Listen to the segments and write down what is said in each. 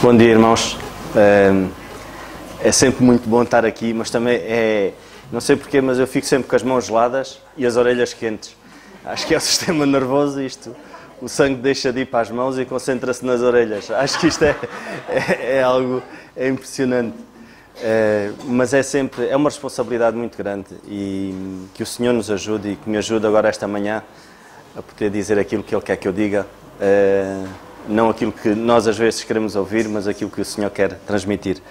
Bom dia, irmãos. É sempre muito bom estar aqui, mas também não sei porquê, mas eu fico sempre com as mãos geladas e as orelhas quentes. Acho que é o sistema nervoso isto. O sangue deixa de ir para as mãos e concentra-se nas orelhas. Acho que isto é algo impressionante. Mas é uma responsabilidade muito grande e que o Senhor nos ajude e que me ajude agora esta manhã a poder dizer aquilo que Ele quer que eu diga. Não aquilo que nós às vezes queremos ouvir, mas aquilo que o Senhor quer transmitir.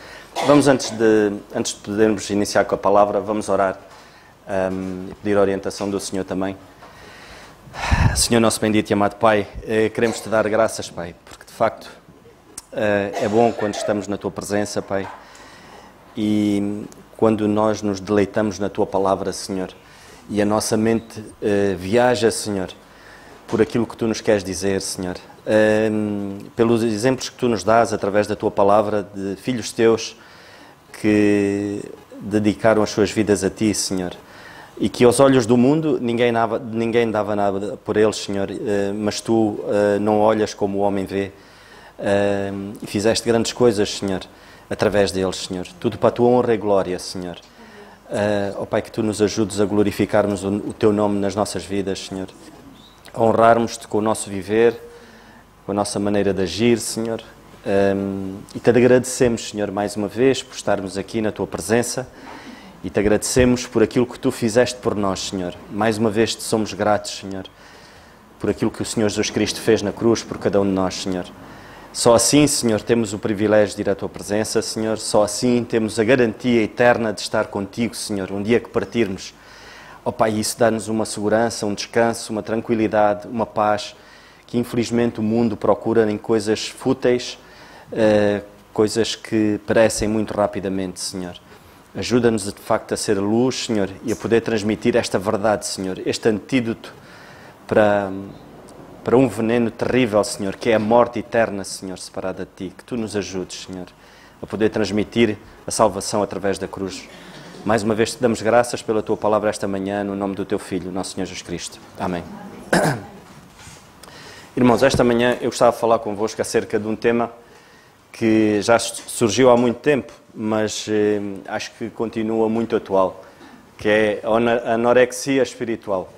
Vamos, antes de podermos iniciar com a palavra, vamos orar e pedir a orientação do Senhor também. Senhor nosso bendito e amado Pai, queremos Te dar graças, Pai, porque de facto é bom quando estamos na Tua presença, Pai, e quando nós nos deleitamos na Tua palavra, Senhor, e a nossa mente viaja, Senhor, por aquilo que Tu nos queres dizer, Senhor. Pelos exemplos que Tu nos dás através da Tua palavra, de filhos Teus que dedicaram as suas vidas a Ti, Senhor, e que aos olhos do mundo ninguém dava nada por eles, Senhor, mas Tu não olhas como o homem vê, e fizeste grandes coisas, Senhor, através deles, Senhor. Tudo para a Tua honra e glória, Senhor. Ó Pai, que Tu nos ajudes a glorificarmos o Teu nome nas nossas vidas, Senhor, a honrarmos-Te com o nosso viver, com a nossa maneira de agir, Senhor, e Te agradecemos, Senhor, mais uma vez por estarmos aqui na Tua presença e Te agradecemos por aquilo que Tu fizeste por nós, Senhor. Mais uma vez Te somos gratos, Senhor, por aquilo que o Senhor Jesus Cristo fez na cruz por cada um de nós, Senhor. Só assim, Senhor, temos o privilégio de ir à Tua presença, Senhor. Só assim temos a garantia eterna de estar contigo, Senhor, um dia que partirmos. Ó Pai, isso dá-nos uma segurança, um descanso, uma tranquilidade, uma paz que infelizmente o mundo procura em coisas fúteis, coisas que perecem muito rapidamente, Senhor. Ajuda-nos de facto a ser a luz, Senhor, e a poder transmitir esta verdade, Senhor, este antídoto para um veneno terrível, Senhor, que é a morte eterna, Senhor, separada de Ti. Que Tu nos ajudes, Senhor, a poder transmitir a salvação através da cruz. Mais uma vez Te damos graças pela Tua palavra esta manhã, no nome do Teu Filho, nosso Senhor Jesus Cristo. Amém. Irmãos, esta manhã eu gostava de falar convosco acerca de um tema que já surgiu há muito tempo, mas acho que continua muito atual, que é a anorexia espiritual.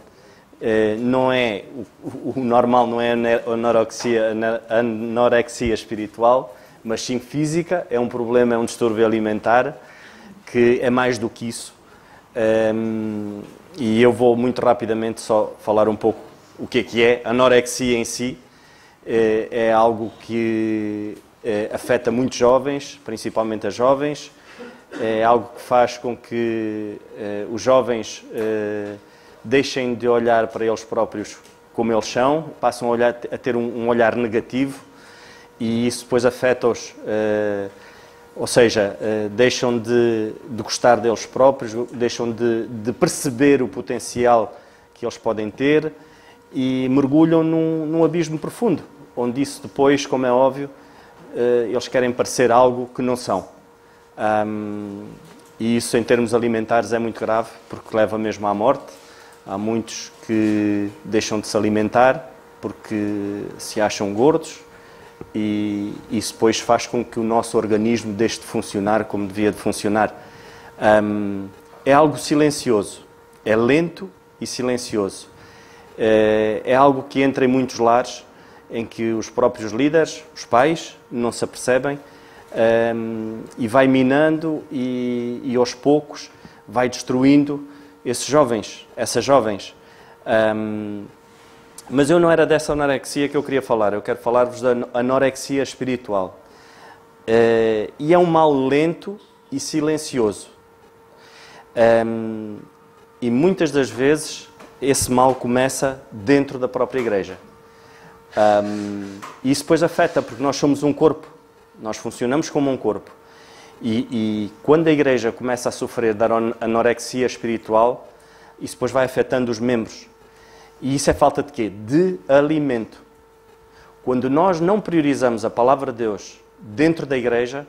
Não é o normal, não é a anorexia espiritual, mas sim física, é um problema, é um distúrbio alimentar, que é mais do que isso. E eu vou muito rapidamente só falar um pouco o que é. A anorexia em si é algo que afeta muitos jovens, principalmente as jovens. É algo que faz com que os jovens deixem de olhar para eles próprios como eles são, passam a ter um olhar negativo, e isso depois afeta-os, ou seja, deixam de gostar deles próprios, deixam de perceber o potencial que eles podem ter e mergulham num abismo profundo, onde isso depois, como é óbvio, eles querem parecer algo que não são. E isso em termos alimentares é muito grave, porque leva mesmo à morte. Há muitos que deixam de se alimentar porque se acham gordos, e isso depois faz com que o nosso organismo deixe de funcionar como devia de funcionar. É algo silencioso, é lento e silencioso. É algo que entra em muitos lares, em que os próprios líderes, os pais, não se apercebem, e vai minando e aos poucos vai destruindo esses jovens, essas jovens. Mas eu não era dessa anorexia que eu queria falar, eu quero falar-vos da anorexia espiritual. E é um mal lento e silencioso. E muitas das vezes esse mal começa dentro da própria igreja. E isso depois afeta, porque nós somos um corpo, nós funcionamos como um corpo. E quando a igreja começa a sofrer da anorexia espiritual, isso depois vai afetando os membros. E isso é falta de quê? De alimento. Quando nós não priorizamos a palavra de Deus dentro da igreja,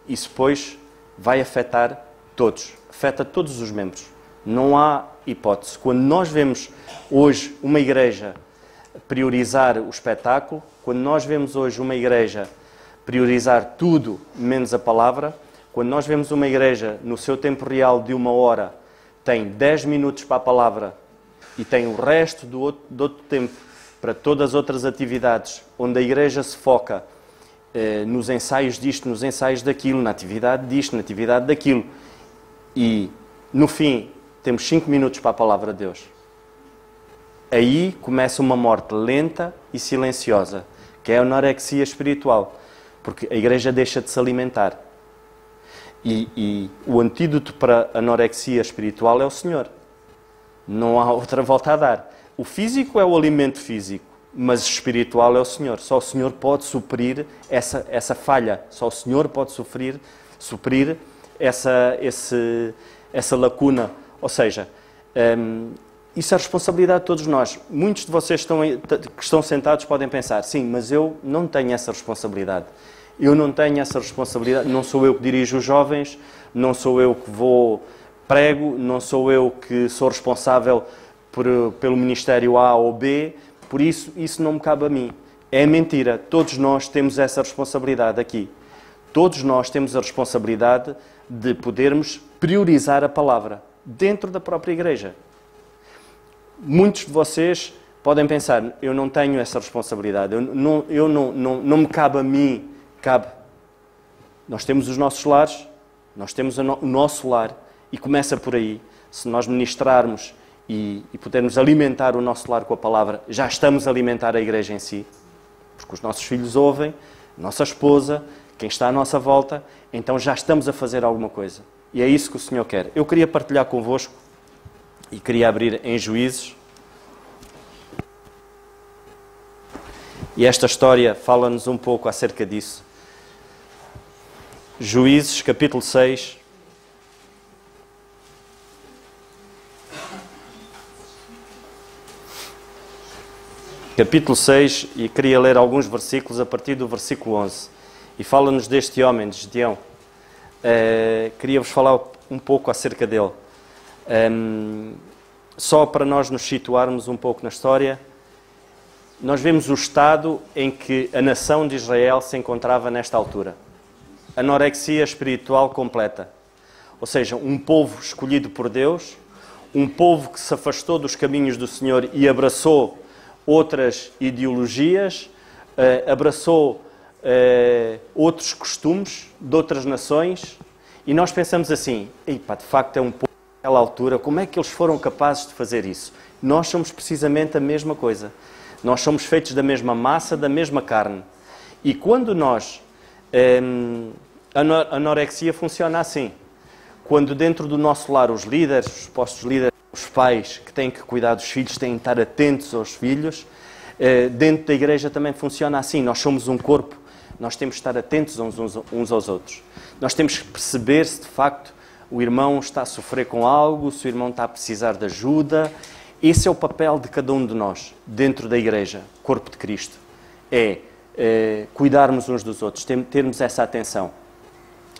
isso depois vai afetar todos. Afeta todos os membros. Não há hipótese. Quando nós vemos hoje uma igreja priorizar o espetáculo, quando nós vemos hoje uma igreja priorizar tudo menos a palavra. Quando nós vemos uma igreja no seu tempo real de 1 hora, tem 10 minutos para a palavra e tem o resto do outro tempo para todas as outras atividades, onde a igreja se foca nos ensaios disto, nos ensaios daquilo, na atividade disto, na atividade daquilo. E, no fim, temos 5 minutos para a palavra de Deus. Aí começa uma morte lenta e silenciosa, que é a anorexia espiritual, porque a igreja deixa de se alimentar. E o antídoto para a anorexia espiritual é o Senhor. Não há outra volta a dar. O físico é o alimento físico, mas o espiritual é o Senhor. Só o Senhor pode suprir essa falha. Só o Senhor pode suprir essa lacuna. Ou seja, isso é a responsabilidade de todos nós. Muitos de vocês que estão sentados podem pensar, sim, mas eu não tenho essa responsabilidade. Eu não tenho essa responsabilidade, não sou eu que dirijo os jovens, não sou eu que prego, não sou eu que sou responsável pelo Ministério A ou B, por isso não me cabe a mim. É mentira, todos nós temos essa responsabilidade aqui. Todos nós temos a responsabilidade de podermos priorizar a palavra dentro da própria igreja. Muitos de vocês podem pensar, eu não tenho essa responsabilidade, não me cabe a mim. Cabe. Nós temos os nossos lares, nós temos o nosso lar e começa por aí. Se nós ministrarmos e pudermos alimentar o nosso lar com a palavra, já estamos a alimentar a igreja em si. Porque os nossos filhos ouvem, nossa esposa, quem está à nossa volta, então já estamos a fazer alguma coisa. E é isso que o Senhor quer. Eu queria partilhar convosco e queria abrir em Juízes. E esta história fala-nos um pouco acerca disso. Juízes, capítulo 6. Capítulo 6, e queria ler alguns versículos a partir do versículo 11. E fala-nos deste homem, de Gedeão. Queria-vos falar um pouco acerca dele. Só para nós nos situarmos um pouco na história, nós vemos o estado em que a nação de Israel se encontrava nesta altura. Anorexia espiritual completa. Ou seja, um povo escolhido por Deus, um povo que se afastou dos caminhos do Senhor e abraçou outras ideologias, abraçou outros costumes de outras nações, e nós pensamos assim, de facto é um povo naquela altura, como é que eles foram capazes de fazer isso? Nós somos precisamente a mesma coisa. Nós somos feitos da mesma massa, da mesma carne. E quando nós... a anorexia funciona assim. Quando dentro do nosso lar os líderes, os supostos líderes, os pais que têm que cuidar dos filhos, têm que estar atentos aos filhos, dentro da igreja também funciona assim. Nós somos um corpo, nós temos que estar atentos uns aos outros. Nós temos que perceber se de facto o irmão está a sofrer com algo, se o irmão está a precisar de ajuda. Esse é o papel de cada um de nós, dentro da igreja, corpo de Cristo. Cuidarmos uns dos outros, termos essa atenção.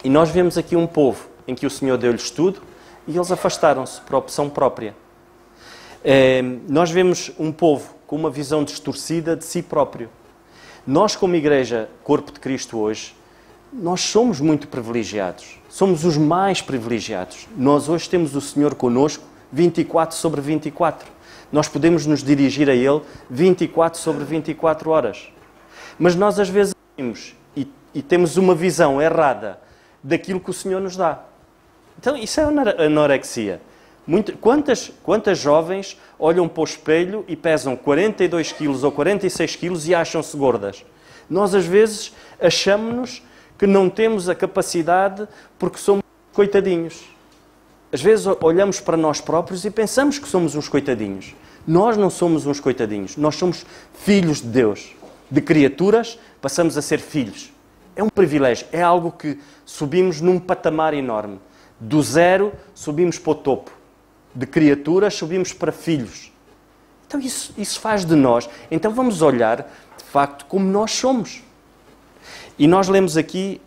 E nós vemos aqui um povo em que o Senhor deu-lhes tudo e eles afastaram-se por opção própria. Nós vemos um povo com uma visão distorcida de si próprio. Nós, como igreja, corpo de Cristo hoje, nós somos muito privilegiados. Somos os mais privilegiados. Nós hoje temos o Senhor connosco 24/24. Nós podemos nos dirigir a Ele 24/24 horas. Mas nós às vezes vimos e temos uma visão errada daquilo que o Senhor nos dá. Então isso é anorexia. Quantas jovens olham para o espelho e pesam 42 quilos ou 46 quilos e acham-se gordas? Nós às vezes achamos-nos que não temos a capacidade porque somos coitadinhos. Às vezes olhamos para nós próprios e pensamos que somos uns coitadinhos. Nós não somos uns coitadinhos. Nós somos filhos de Deus. De criaturas, passamos a ser filhos. É um privilégio. É algo que subimos num patamar enorme. Do zero, subimos para o topo. De criaturas, subimos para filhos. Então isso faz de nós. Então vamos olhar, de facto, como nós somos. E nós lemos aqui,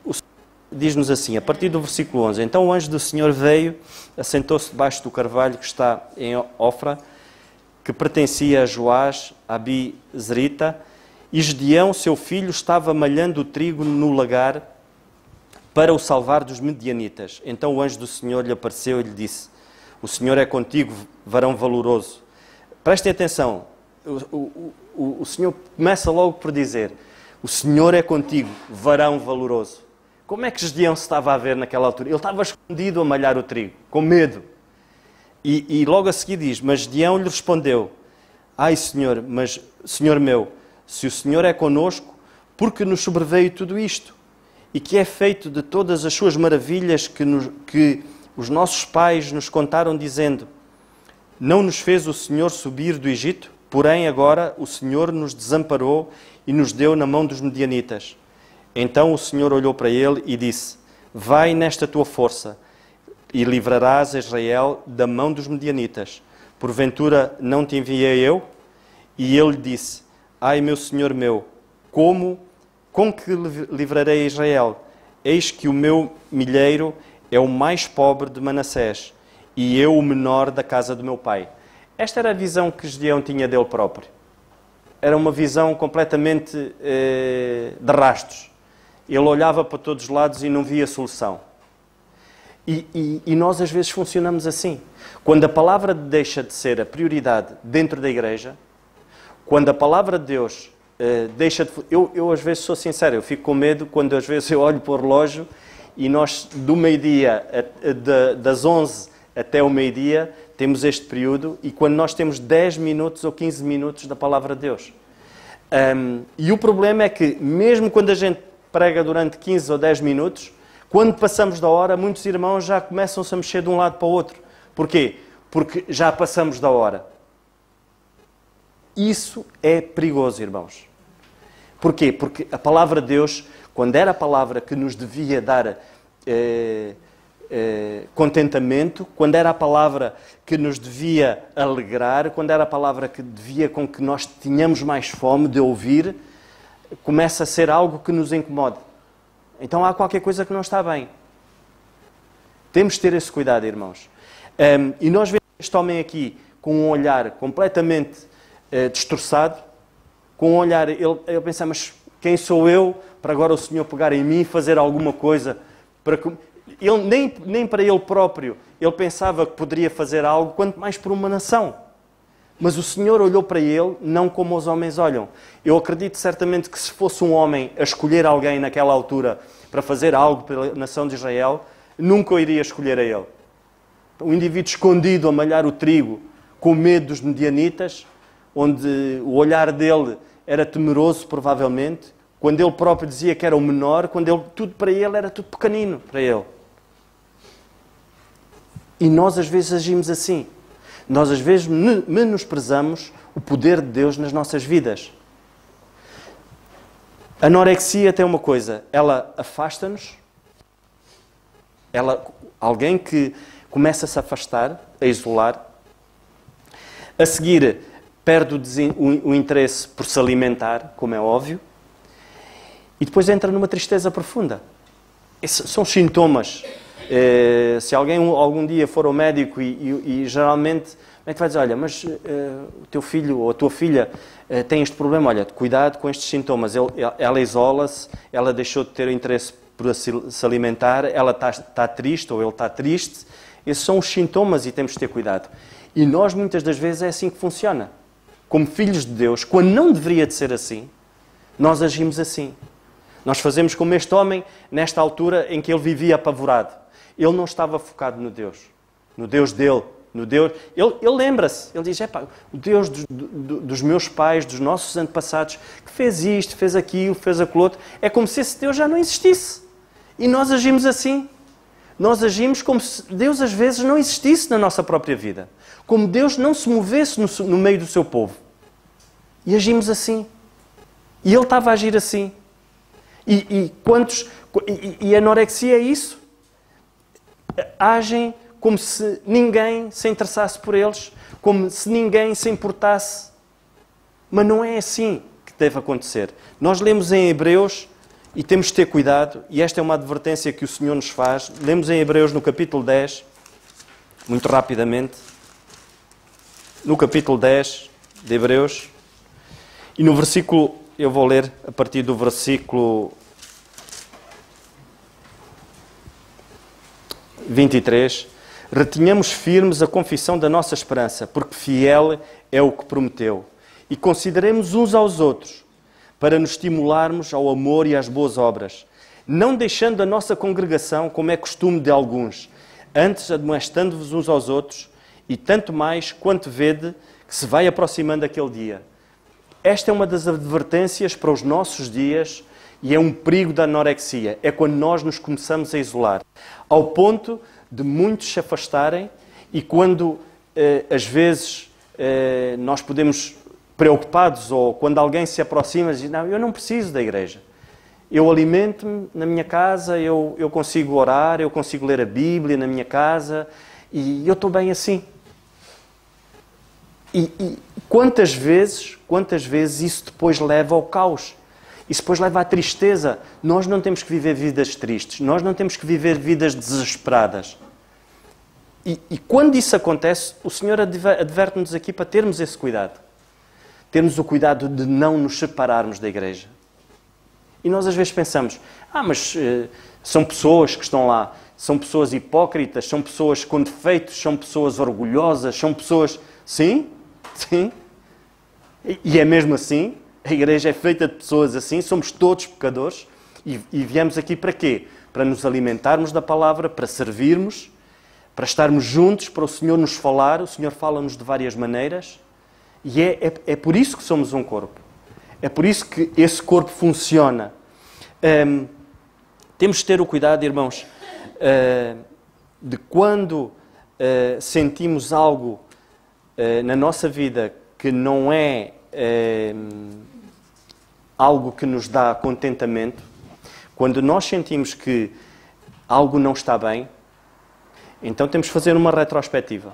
diz-nos assim, a partir do versículo 11. Então o anjo do Senhor veio, assentou-se debaixo do carvalho que está em Ofra, que pertencia a Joás, a Abi-Zerita, E Gedeão, seu filho, estava malhando o trigo no lagar para o salvar dos medianitas. Então o anjo do Senhor lhe apareceu e lhe disse: o Senhor é contigo, varão valoroso. Prestem atenção, o Senhor começa logo por dizer: o Senhor é contigo, varão valoroso. Como é que Gedeão se estava a ver naquela altura? Ele estava escondido a malhar o trigo, com medo. E logo a seguir diz: mas Gedeão lhe respondeu: ai Senhor, mas Senhor meu, se o Senhor é conosco, por que nos sobreveio tudo isto? E que é feito de todas as suas maravilhas que os nossos pais nos contaram, dizendo: não nos fez o Senhor subir do Egito? Porém agora o Senhor nos desamparou e nos deu na mão dos medianitas. Então o Senhor olhou para ele e disse: vai nesta tua força e livrarás Israel da mão dos medianitas. Porventura não te enviei eu? E ele disse: ai meu Senhor meu, com que livrarei Israel? Eis que o meu milheiro é o mais pobre de Manassés, e eu o menor da casa do meu pai. Esta era a visão que Gedeão tinha dele próprio. Era uma visão completamente de rastros. Ele olhava para todos os lados e não via solução. E nós às vezes funcionamos assim. Quando a palavra deixa de ser a prioridade dentro da igreja, quando a palavra de Deus deixa de... Eu às vezes sou sincero, eu fico com medo quando às vezes eu olho para o relógio e nós do meio-dia, das 11 até o meio-dia, temos este período, e quando nós temos 10 minutos ou 15 minutos da palavra de Deus. E o problema é que, mesmo quando a gente prega durante 15 ou 10 minutos, quando passamos da hora, muitos irmãos já começam-se a mexer de um lado para o outro. Porquê? Porque já passamos da hora. Isso é perigoso, irmãos. Porquê? Porque a palavra de Deus, quando era a palavra que nos devia dar contentamento, quando era a palavra que nos devia alegrar, quando era a palavra que devia com que nós tínhamos mais fome de ouvir, começa a ser algo que nos incomoda. Então há qualquer coisa que não está bem. Temos de ter esse cuidado, irmãos. E nós vemos este homem aqui com um olhar completamente destroçado, com um olhar, ele pensa: mas quem sou eu para agora o Senhor pegar em mim e fazer alguma coisa? Ele, nem para ele próprio ele pensava que poderia fazer algo, quanto mais por uma nação. Mas o Senhor olhou para ele não como os homens olham. Eu acredito certamente que se fosse um homem a escolher alguém naquela altura para fazer algo pela nação de Israel, nunca o iria escolher a ele. Um indivíduo escondido a malhar o trigo, com medo dos medianitas, onde o olhar dele era temeroso, provavelmente, quando ele próprio dizia que era o menor, tudo para ele era tudo pequenino para ele. E nós às vezes agimos assim. Nós às vezes menosprezamos o poder de Deus nas nossas vidas. A anorexia tem uma coisa: ela afasta-nos. Alguém que começa a se afastar, a isolar. A seguir, perde o interesse por se alimentar, como é óbvio. E depois entra numa tristeza profunda. Esses são sintomas. Se alguém algum dia for ao médico e geralmente é que vai dizer: olha, mas o teu filho ou a tua filha tem este problema, olha, cuidado com estes sintomas. Ela isola-se, ela deixou de ter interesse por se alimentar, ela está triste ou ele está triste. Esses são os sintomas e temos de ter cuidado. E nós muitas das vezes é assim que funciona. Como filhos de Deus, quando não deveria de ser assim, nós agimos assim. Nós fazemos como este homem, nesta altura em que ele vivia apavorado. Ele não estava focado no Deus dele, no Deus... Ele lembra-se, ele diz: o Deus dos meus pais, dos nossos antepassados, que fez isto, fez aquilo, fez aquilo outro. É como se esse Deus já não existisse. E nós agimos assim. Nós agimos como se Deus às vezes não existisse na nossa própria vida. Como Deus não se movesse no meio do seu povo. E agimos assim. E ele estava a agir assim. E a anorexia é isso. Agem como se ninguém se interessasse por eles, como se ninguém se importasse. Mas não é assim que deve acontecer. Nós lemos em Hebreus, e temos de ter cuidado, e esta é uma advertência que o Senhor nos faz. Lemos em Hebreus no capítulo 10, muito rapidamente, no capítulo 10 de Hebreus, e no versículo eu vou ler a partir do versículo 23. Retenhamos firmes a confissão da nossa esperança, porque fiel é o que prometeu. E consideremos uns aos outros, para nos estimularmos ao amor e às boas obras, não deixando a nossa congregação, como é costume de alguns, antes admoestando-vos uns aos outros, e tanto mais quanto vede que se vai aproximando aquele dia. Esta é uma das advertências para os nossos dias e é um perigo da anorexia. É quando nós nos começamos a isolar, ao ponto de muitos se afastarem e quando, às vezes, nós podemos, preocupados, ou quando alguém se aproxima e diz, não, eu não preciso da igreja. Eu alimento-me na minha casa, eu consigo orar, eu consigo ler a Bíblia na minha casa e eu estou bem assim. E quantas vezes isso depois leva ao caos? Isso depois leva à tristeza. Nós não temos que viver vidas tristes. Nós não temos que viver vidas desesperadas. E quando isso acontece, o Senhor adverte-nos aqui para termos esse cuidado. Termos o cuidado de não nos separarmos da igreja. E nós às vezes pensamos, mas são pessoas que estão lá, são pessoas hipócritas, são pessoas com defeitos, são pessoas orgulhosas, são pessoas... Sim, sim. E é mesmo assim. A igreja é feita de pessoas assim, somos todos pecadores. E viemos aqui para quê? Para nos alimentarmos da palavra, para servirmos, para estarmos juntos, para o Senhor nos falar. O Senhor fala-nos de várias maneiras. E é por isso que somos um corpo. É por isso que esse corpo funciona. Temos de ter o cuidado, irmãos, de quando sentimos algo na nossa vida que não é algo que nos dá contentamento, quando nós sentimos que algo não está bem, então temos que fazer uma retrospectiva.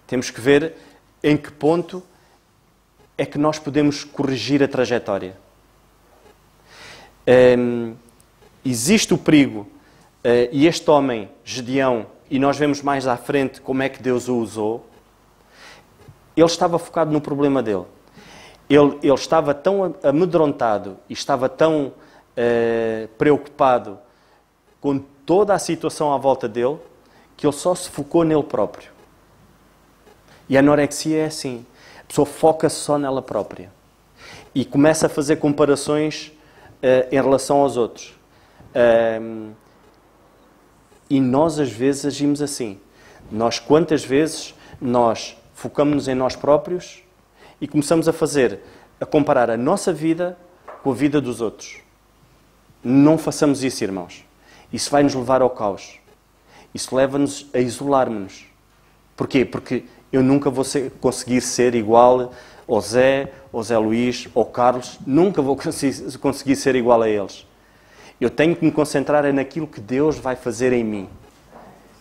Temos que ver em que ponto é que nós podemos corrigir a trajetória. Existe o perigo, e este homem, Gedeão, e nós vemos mais à frente como é que Deus o usou, ele estava focado no problema dele. Ele estava tão amedrontado e estava tão preocupado com toda a situação à volta dele, que ele só se focou nele próprio. E a anorexia é assim. A pessoa foca-se só nela própria. E começa a fazer comparações em relação aos outros. E nós, às vezes, agimos assim. Quantas vezes nós focamos-nos em nós próprios e começamos a comparar a nossa vida com a vida dos outros. Não façamos isso, irmãos. Isso vai nos levar ao caos. Isso leva-nos a isolar-nos. Porquê? Porque eu nunca vou conseguir ser igual ao Zé, ao Zé Luís, ao Carlos. Nunca vou conseguir ser igual a eles. Eu tenho que me concentrar naquilo que Deus vai fazer em mim.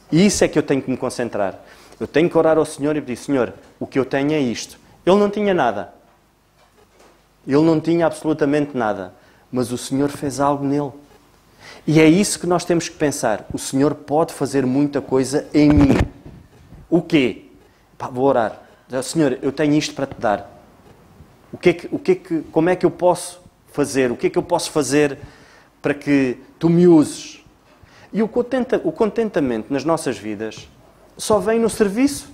E isso é que eu tenho que me concentrar. Eu tenho que orar ao Senhor e pedir, Senhor, o que eu tenho é isto. Ele não tinha nada. Ele não tinha absolutamente nada. Mas o Senhor fez algo nele. E é isso que nós temos que pensar. O Senhor pode fazer muita coisa em mim. O quê? Vou orar. Senhor, eu tenho isto para te dar. Como é que eu posso fazer? O que é que eu posso fazer para que tu me uses? E o contentamento nas nossas vidas só vem no serviço.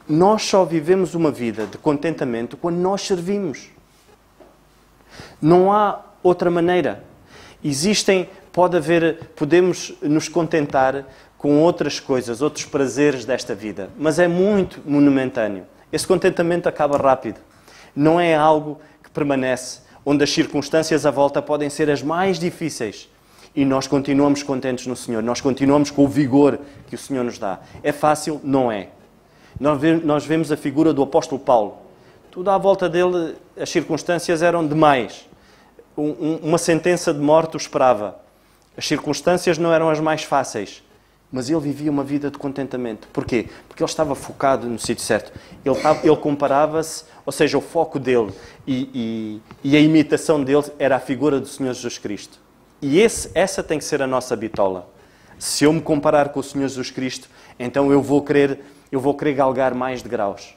Nós só vivemos uma vida de contentamento quando nós servimos. Não há outra maneira. Podemos nos contentar com outras coisas, outros prazeres desta vida, mas é muito momentâneo. Esse contentamento acaba rápido. Não é algo que permanece, onde as circunstâncias à volta podem ser as mais difíceis. E nós continuamos contentes no Senhor. Nós continuamos com o vigor que o Senhor nos dá. É fácil? Não é. Nós vemos a figura do apóstolo Paulo. Tudo à volta dele, as circunstâncias eram demais. Uma sentença de morte o esperava. As circunstâncias não eram as mais fáceis. Mas ele vivia uma vida de contentamento. Porquê? Porque ele estava focado no sítio certo. Ele comparava-se, ou seja, o foco dele e a imitação dele era a figura do Senhor Jesus Cristo. E essa tem que ser a nossa bitola. Se eu me comparar com o Senhor Jesus Cristo, então eu vou querer galgar mais degraus.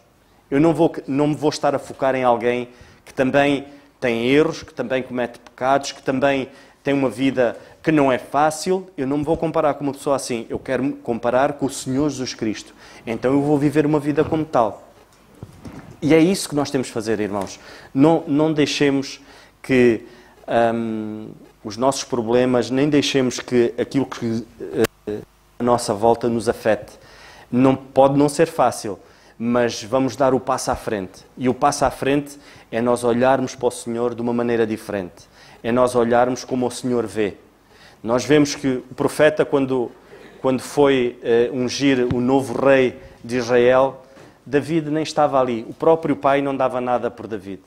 Eu não me vou estar a focar em alguém que também tem erros, que também comete pecados, que também tem uma vida que não é fácil. Eu não me vou comparar com uma pessoa assim. Eu quero me comparar com o Senhor Jesus Cristo. Então eu vou viver uma vida como tal. E é isso que nós temos de fazer, irmãos. Não deixemos que os nossos problemas, nem deixemos que aquilo que à nossa volta nos afete. Não pode não ser fácil, mas vamos dar o passo à frente. E o passo à frente é nós olharmos para o Senhor de uma maneira diferente. É nós olharmos como o Senhor vê. Nós vemos que o profeta, quando foi ungir o novo rei de Israel, David nem estava ali. O próprio pai não dava nada por David.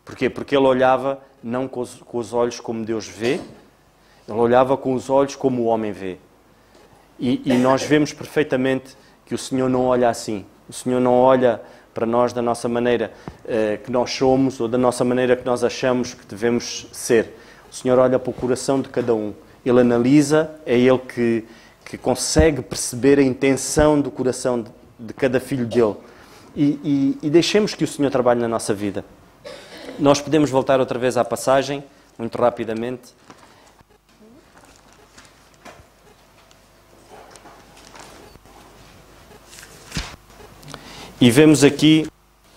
Porquê? Porque ele olhava não com os olhos como Deus vê, ele olhava com os olhos como o homem vê. E nós vemos perfeitamente que o Senhor não olha assim. O Senhor não olha para nós da nossa maneira que nós somos ou da nossa maneira que nós achamos que devemos ser. O Senhor olha para o coração de cada um. Ele analisa, é Ele que consegue perceber a intenção do coração de cada filho dele. E deixemos que o Senhor trabalhe na nossa vida. Nós podemos voltar outra vez à passagem, muito rapidamente. E vemos aqui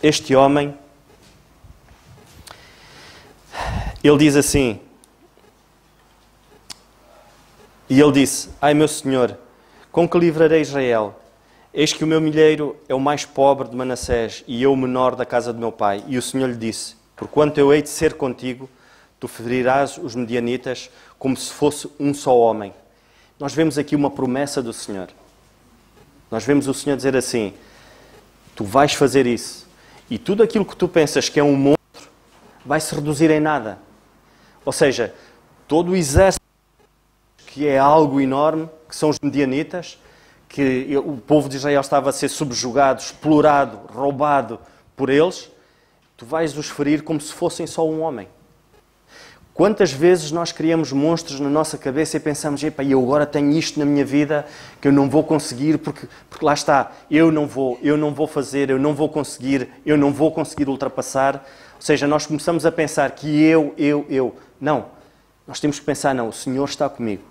este homem. Ele diz assim, e ele disse: ai meu Senhor, com que livrarei Israel? Eis que o meu milheiro é o mais pobre de Manassés e eu o menor da casa de meu pai. E o Senhor lhe disse: porquanto eu hei de ser contigo, tu ferirás os medianitas como se fosse um só homem. Nós vemos aqui uma promessa do Senhor. Nós vemos o Senhor dizer assim: tu vais fazer isso. E tudo aquilo que tu pensas que é um monstro vai se reduzir em nada. Ou seja, todo o exército que é algo enorme, que são os medianitas, que o povo de Israel estava a ser subjugado, explorado, roubado por eles, tu vais os ferir como se fossem só um homem. Quantas vezes nós criamos monstros na nossa cabeça e pensamos: epá, eu agora tenho isto na minha vida que eu não vou conseguir, porque lá está, eu não vou fazer, eu não vou conseguir ultrapassar. Ou seja, nós começamos a pensar que eu. Não, nós temos que pensar: não, o Senhor está comigo.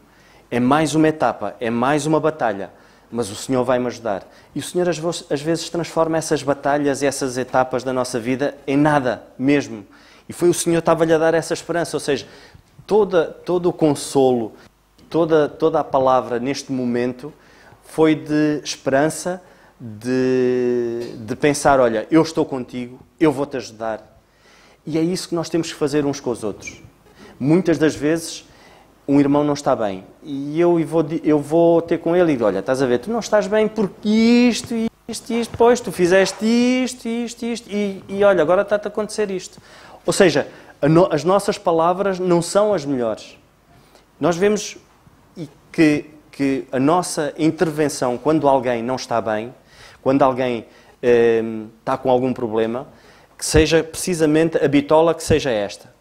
É mais uma etapa, é mais uma batalha, mas o Senhor vai-me ajudar. E o Senhor às vezes transforma essas batalhas e essas etapas da nossa vida em nada mesmo. E foi o Senhor que estava-lhe a dar essa esperança. Ou seja, todo o consolo, toda a palavra neste momento foi de esperança, de pensar: olha, eu estou contigo, eu vou-te ajudar. E é isso que nós temos que fazer uns com os outros. Muitas das vezes um irmão não está bem e eu vou ter com ele e digo: olha, estás a ver, tu não estás bem porque isto, pois tu fizeste isto, e olha, agora está-te a acontecer isto. Ou seja, as nossas palavras não são as melhores. Nós vemos que a nossa intervenção, quando alguém não está bem, quando alguém está com algum problema, que seja precisamente a bitola que seja esta.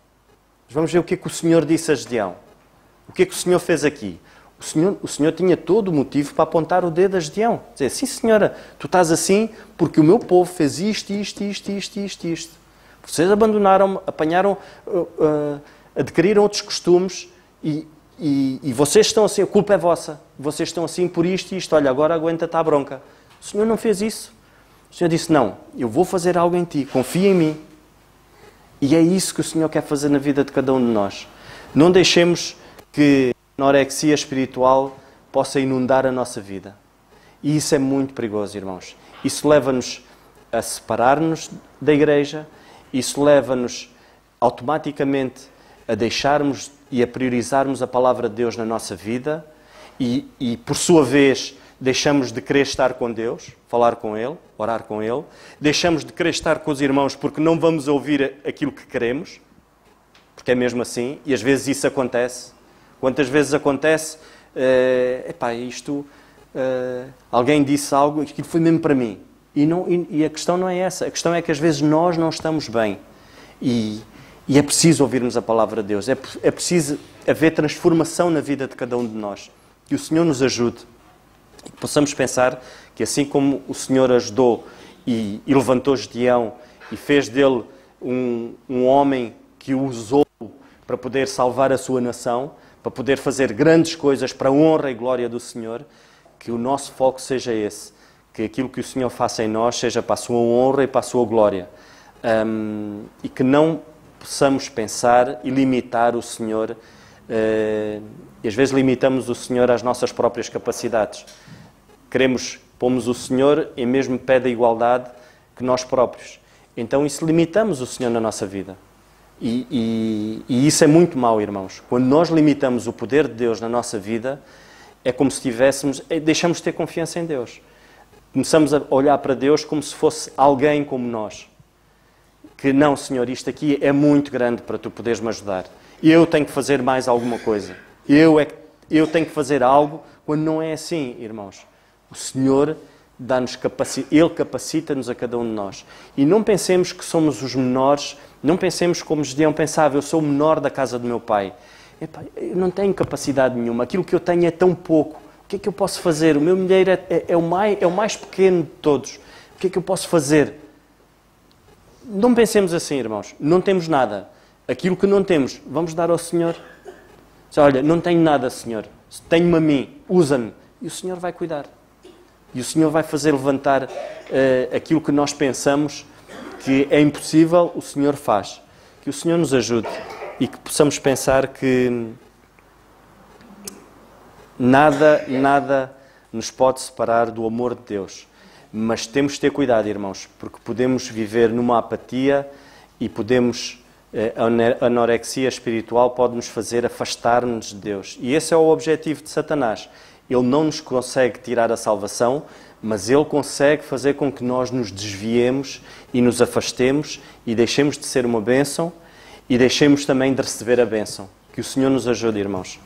Mas vamos ver o que é que o Senhor disse a Gedeão. O que é que o Senhor fez aqui? O Senhor tinha todo o motivo para apontar o dedo a Gedeão. Dizer: sim, senhora, tu estás assim porque o meu povo fez isto. Vocês abandonaram-me, adquiriram outros costumes e vocês estão assim, a culpa é vossa. Vocês estão assim por isto e isto. Olha, agora aguenta-te a bronca. O Senhor não fez isso. O Senhor disse: não, eu vou fazer algo em ti, confia em mim. E é isso que o Senhor quer fazer na vida de cada um de nós. Não deixemos que a anorexia espiritual possa inundar a nossa vida. E isso é muito perigoso, irmãos. Isso leva-nos a separar-nos da igreja, isso leva-nos automaticamente a deixarmos e a priorizarmos a palavra de Deus na nossa vida e por sua vez, deixamos de querer estar com Deus, falar com Ele, orar com Ele, deixamos de querer estar com os irmãos porque não vamos ouvir aquilo que queremos, porque é mesmo assim, e às vezes isso acontece. Quantas vezes acontece, alguém disse algo, aquilo foi mesmo para mim. E a questão não é essa, a questão é que às vezes nós não estamos bem. E é preciso ouvirmos a palavra de Deus, é preciso haver transformação na vida de cada um de nós. Que o Senhor nos ajude e que possamos pensar que assim como o Senhor ajudou e levantou Gedeão e fez dele um homem que o usou para poder salvar a sua nação, para poder fazer grandes coisas para a honra e glória do Senhor, que o nosso foco seja esse, que aquilo que o Senhor faça em nós seja para a sua honra e para a sua glória. E que não possamos pensar e limitar o Senhor, e às vezes limitamos o Senhor às nossas próprias capacidades. Pomos o Senhor em mesmo pé da igualdade que nós próprios. Então isso limitamos o Senhor na nossa vida. E isso é muito mau, irmãos. Quando nós limitamos o poder de Deus na nossa vida, é como se deixamos de ter confiança em Deus. Começamos a olhar para Deus como se fosse alguém como nós. Que não, Senhor, isto aqui é muito grande para tu poderes me ajudar. Eu tenho que fazer mais alguma coisa. Eu tenho que fazer algo, quando não é assim, irmãos. O Senhor dá-nos Ele capacita-nos a cada um de nós. E não pensemos que somos os menores, não pensemos como Gedeão pensava, eu sou o menor da casa do meu pai. Epá, eu não tenho capacidade nenhuma, aquilo que eu tenho é tão pouco. O que é que eu posso fazer? O meu milheiro é o mais pequeno de todos. O que é que eu posso fazer? Não pensemos assim, irmãos. Não temos nada. Aquilo que não temos, vamos dar ao Senhor. Olha, não tenho nada, Senhor. Tenho-me a mim, usa-me. E o Senhor vai cuidar. E o Senhor vai fazer levantar aquilo que nós pensamos que é impossível, o Senhor faz. Que o Senhor nos ajude e que possamos pensar que nada nos pode separar do amor de Deus. Mas temos de ter cuidado, irmãos, porque podemos viver numa apatia e a anorexia espiritual pode nos fazer afastar-nos de Deus. E esse é o objetivo de Satanás. Ele não nos consegue tirar a salvação, mas ele consegue fazer com que nós nos desviemos e nos afastemos e deixemos de ser uma bênção e deixemos também de receber a bênção. Que o Senhor nos ajude, irmãos.